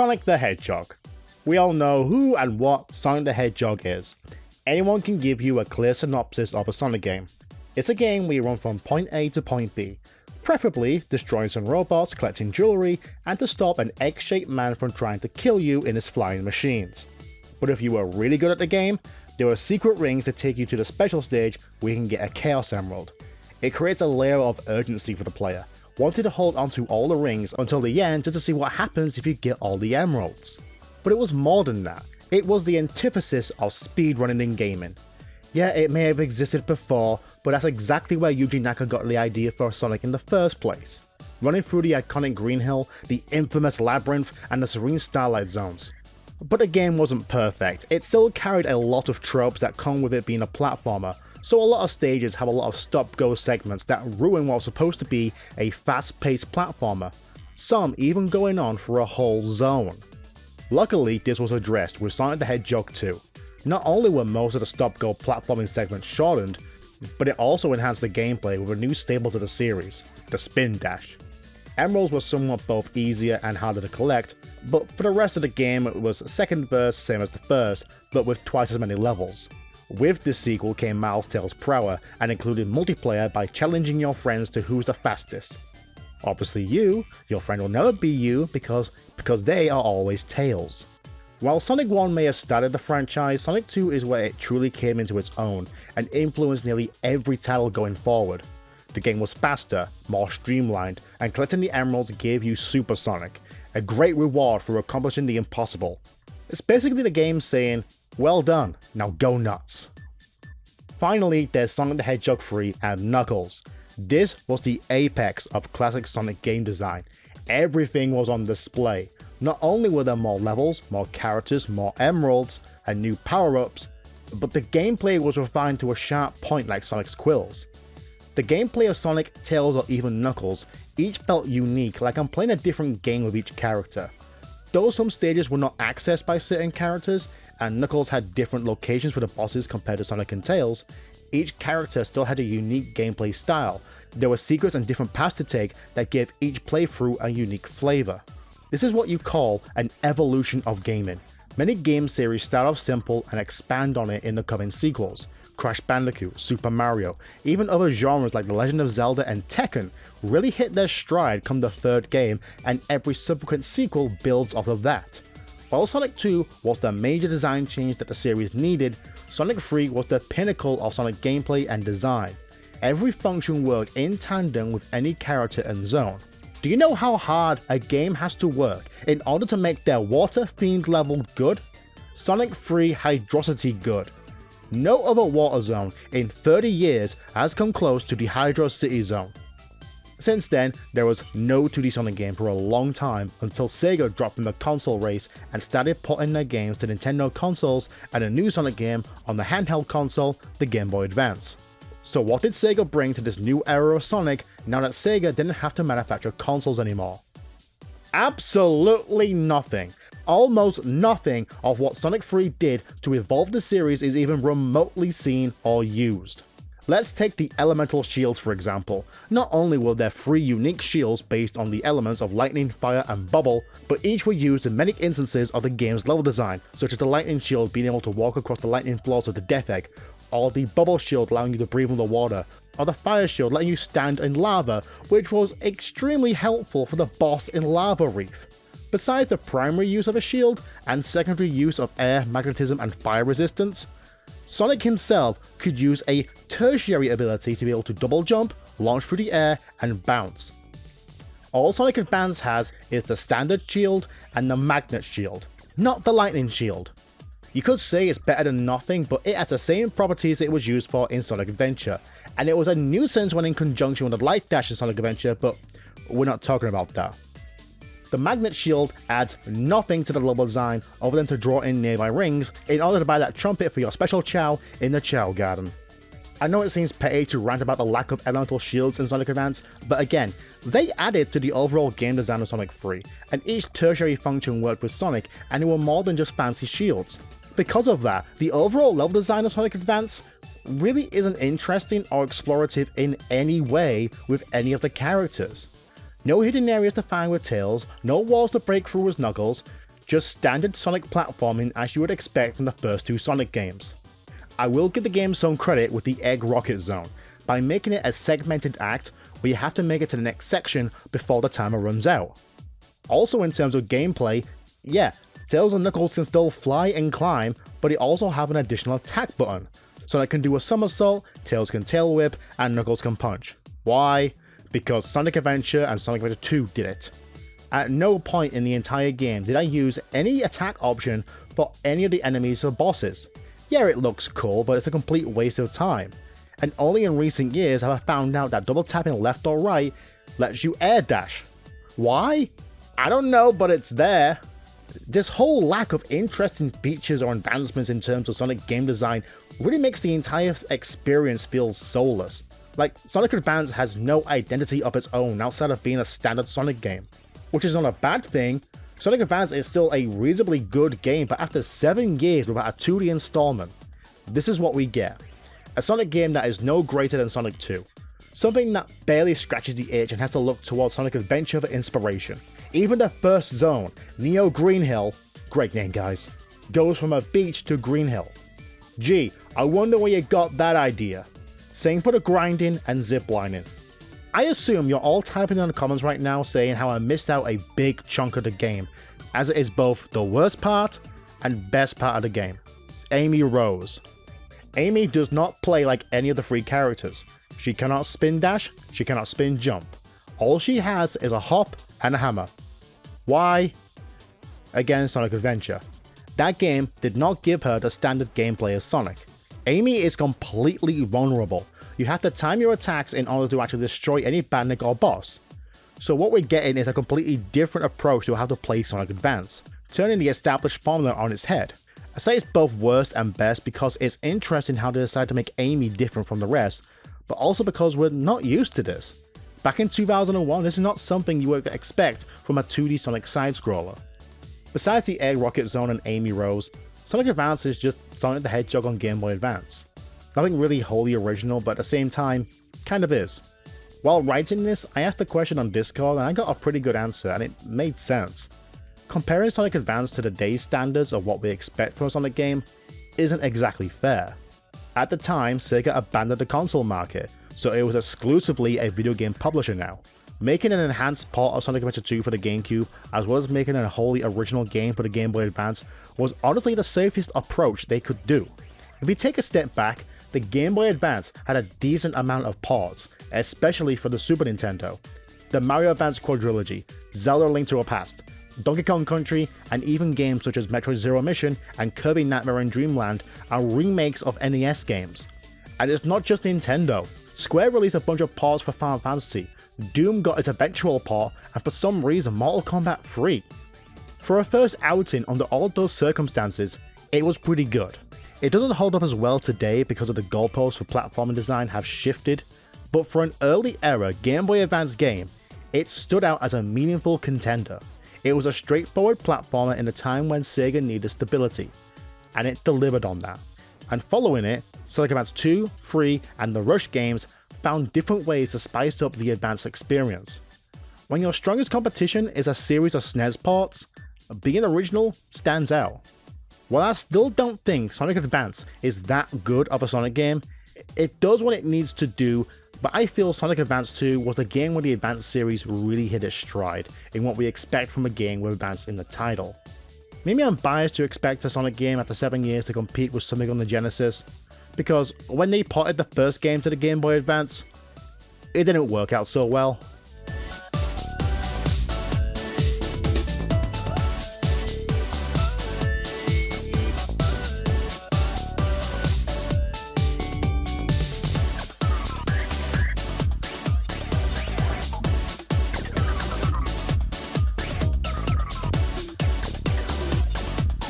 Sonic the Hedgehog. We all know who and what Sonic the Hedgehog is. Anyone can give you a clear synopsis of a Sonic game. It's a game where you run from point A to point B, preferably destroying some robots, collecting jewelry, and to stop an egg-shaped man from trying to kill you in his flying machines. But if you were really good at the game, there are secret rings that take you to the special stage where you can get a Chaos Emerald. It creates a layer of urgency for the player, wanting to hold onto all the rings until the end just to see what happens if you get all the emeralds. But it was more than that. It was the antithesis of speedrunning in gaming. Yeah, it may have existed before, but that's exactly where Yuji Naka got the idea for Sonic in the first place. Running through the iconic Green Hill, the infamous Labyrinth, and the serene Starlight Zones. But the game wasn't perfect. It still carried a lot of tropes that come with it being a platformer, so a lot of stages have a lot of stop-go segments that ruin what was supposed to be a fast-paced platformer, some even going on for a whole zone. Luckily, this was addressed with Sonic the Hedgehog 2. Not only were most of the stop-go platforming segments shortened, but it also enhanced the gameplay with a new staple to the series, the Spin Dash. Emeralds were somewhat both easier and harder to collect, but for the rest of the game it was second verse same as the first, but with twice as many levels. With this sequel came Miles Tales Prower and included multiplayer by challenging your friends to who's the fastest. Obviously your friend will never be you because they are always Tails. While Sonic 1 may have started the franchise, Sonic 2 is where it truly came into its own and influenced nearly every title going forward. The game was faster, more streamlined, and collecting the emeralds gave you Super Sonic, a great reward for accomplishing the impossible. It's basically the game saying, well done, now go nuts. Finally, there's Sonic the Hedgehog 3 and Knuckles. This was the apex of classic Sonic game design. Everything was on display. Not only were there more levels, more characters, more emeralds, and new power-ups, but the gameplay was refined to a sharp point like Sonic's quills. The gameplay of Sonic, Tails, or even Knuckles each felt unique, like I'm playing a different game with each character. Though some stages were not accessed by certain characters, and Knuckles had different locations for the bosses compared to Sonic and Tails, each character still had a unique gameplay style. There were secrets and different paths to take that gave each playthrough a unique flavor. This is what you call an evolution of gaming. Many game series start off simple and expand on it in the coming sequels. Crash Bandicoot, Super Mario, even other genres like The Legend of Zelda and Tekken really hit their stride come the third game, and every subsequent sequel builds off of that. While Sonic 2 was the major design change that the series needed, Sonic 3 was the pinnacle of Sonic gameplay and design. Every function worked in tandem with any character and zone. Do you know how hard a game has to work in order to make their water themed level good? Sonic 3 Hydrocity good. No other water zone in 30 years has come close to the Hydro City zone. Since then, there was no 2D Sonic game for a long time until Sega dropped in the console race and started porting their games to Nintendo consoles and a new Sonic game on the handheld console, the Game Boy Advance. So what did Sega bring to this new era of Sonic now that Sega didn't have to manufacture consoles anymore? Absolutely nothing. Almost nothing of what Sonic 3 did to evolve the series is even remotely seen or used. Let's take the elemental shields for example. Not only were there 3 unique shields based on the elements of lightning, fire, and bubble, but each were used in many instances of the game's level design, such as the lightning shield being able to walk across the lightning floors of the Death Egg, or the bubble shield allowing you to breathe underwater, or the fire shield letting you stand in lava, which was extremely helpful for the boss in Lava Reef. Besides the primary use of a shield and secondary use of air, magnetism, and fire resistance, Sonic himself could use a tertiary ability to be able to double jump, launch through the air, and bounce. All Sonic Advance has is the standard shield and the magnet shield, not the lightning shield. You could say it's better than nothing, but it has the same properties it was used for in Sonic Adventure, and it was a nuisance when in conjunction with the Light Dash in Sonic Adventure, but we're not talking about that. The magnet shield adds nothing to the level design other than to draw in nearby rings in order to buy that trumpet for your special Chow in the Chow Garden. I know it seems petty to rant about the lack of elemental shields in Sonic Advance, but again, they added to the overall game design of Sonic 3, and each tertiary function worked with Sonic and they were more than just fancy shields. Because of that, the overall level design of Sonic Advance really isn't interesting or explorative in any way with any of the characters. No hidden areas to find with Tails, no walls to break through with Knuckles, just standard Sonic platforming as you would expect from the first two Sonic games. I will give the game some credit with the Egg Rocket Zone, by making it a segmented act where you have to make it to the next section before the timer runs out. Also in terms of gameplay, yeah, Tails and Knuckles can still fly and climb, but they also have an additional attack button. Sonic can do a somersault, Tails can tail whip, and Knuckles can punch. Why? Because Sonic Adventure and Sonic Adventure 2 did it. At no point in the entire game did I use any attack option for any of the enemies or bosses. Yeah, it looks cool, but it's a complete waste of time. And only in recent years have I found out that double tapping left or right lets you air dash. Why? I don't know, but it's there. This whole lack of interesting features or advancements in terms of Sonic game design really makes the entire experience feel soulless. Like, Sonic Advance has no identity of its own outside of being a standard Sonic game. Which is not a bad thing. Sonic Advance is still a reasonably good game, but after 7 years without a 2D installment, this is what we get. A Sonic game that is no greater than Sonic 2. Something that barely scratches the itch and has to look towards Sonic Adventure for inspiration. Even the first zone, Neo Green Hill, great name guys, goes from a beach to Green Hill. Gee, I wonder where you got that idea. Same for the grinding and ziplining. I assume you're all typing in the comments right now saying how I missed out a big chunk of the game, as it is both the worst part and best part of the game. Amy Rose. Amy does not play like any of the 3 characters. She cannot spin dash, she cannot spin jump. All she has is a hop and a hammer. Why? Again, Sonic Adventure. That game did not give her the standard gameplay as Sonic. Amy is completely vulnerable. You have to time your attacks in order to actually destroy any bandit or boss. So what we're getting is a completely different approach to how to play Sonic Advance, turning the established formula on its head. I say it's both worst and best because it's interesting how they decide to make Amy different from the rest, but also because we're not used to this. Back in 2001, this is not something you would expect from a 2D Sonic side-scroller. Besides the Egg Rocket Zone and Amy Rose, Sonic Advance is just Sonic the Hedgehog on Game Boy Advance. Nothing really wholly original, but at the same time, kind of is. While writing this, I asked a question on Discord and I got a pretty good answer, and it made sense. Comparing Sonic Advance to today's standards of what we expect from a Sonic game isn't exactly fair. At the time, Sega abandoned the console market, so it was exclusively a video game publisher now. Making an enhanced port of Sonic Adventure 2 for the GameCube, as well as making a wholly original game for the Game Boy Advance, was honestly the safest approach they could do. If we take a step back, the Game Boy Advance had a decent amount of ports, especially for the Super Nintendo. The Mario Advance Quadrilogy, Zelda Link to the Past, Donkey Kong Country, and even games such as Metroid Zero Mission and Kirby Nightmare and Dreamland are remakes of NES games. And it's not just Nintendo. Square released a bunch of ports for Final Fantasy, Doom got its eventual port, and for some reason Mortal Kombat 3. For a first outing under all those circumstances, it was pretty good. It doesn't hold up as well today because of the goalposts for platforming design have shifted, but for an early era Game Boy Advance game, it stood out as a meaningful contender. It was a straightforward platformer in a time when Sega needed stability, and it delivered on that. And following it, Sonic Advance 2, 3, and the Rush games found different ways to spice up the Advance experience. When your strongest competition is a series of SNES ports, being original stands out. While I still don't think Sonic Advance is that good of a Sonic game, it does what it needs to do, but I feel Sonic Advance 2 was the game where the Advance series really hit its stride in what we expect from a game with Advance in the title. Maybe I'm biased to expect a Sonic game after 7 years to compete with something on the Genesis, because when they ported the first game to the Game Boy Advance, it didn't work out so well.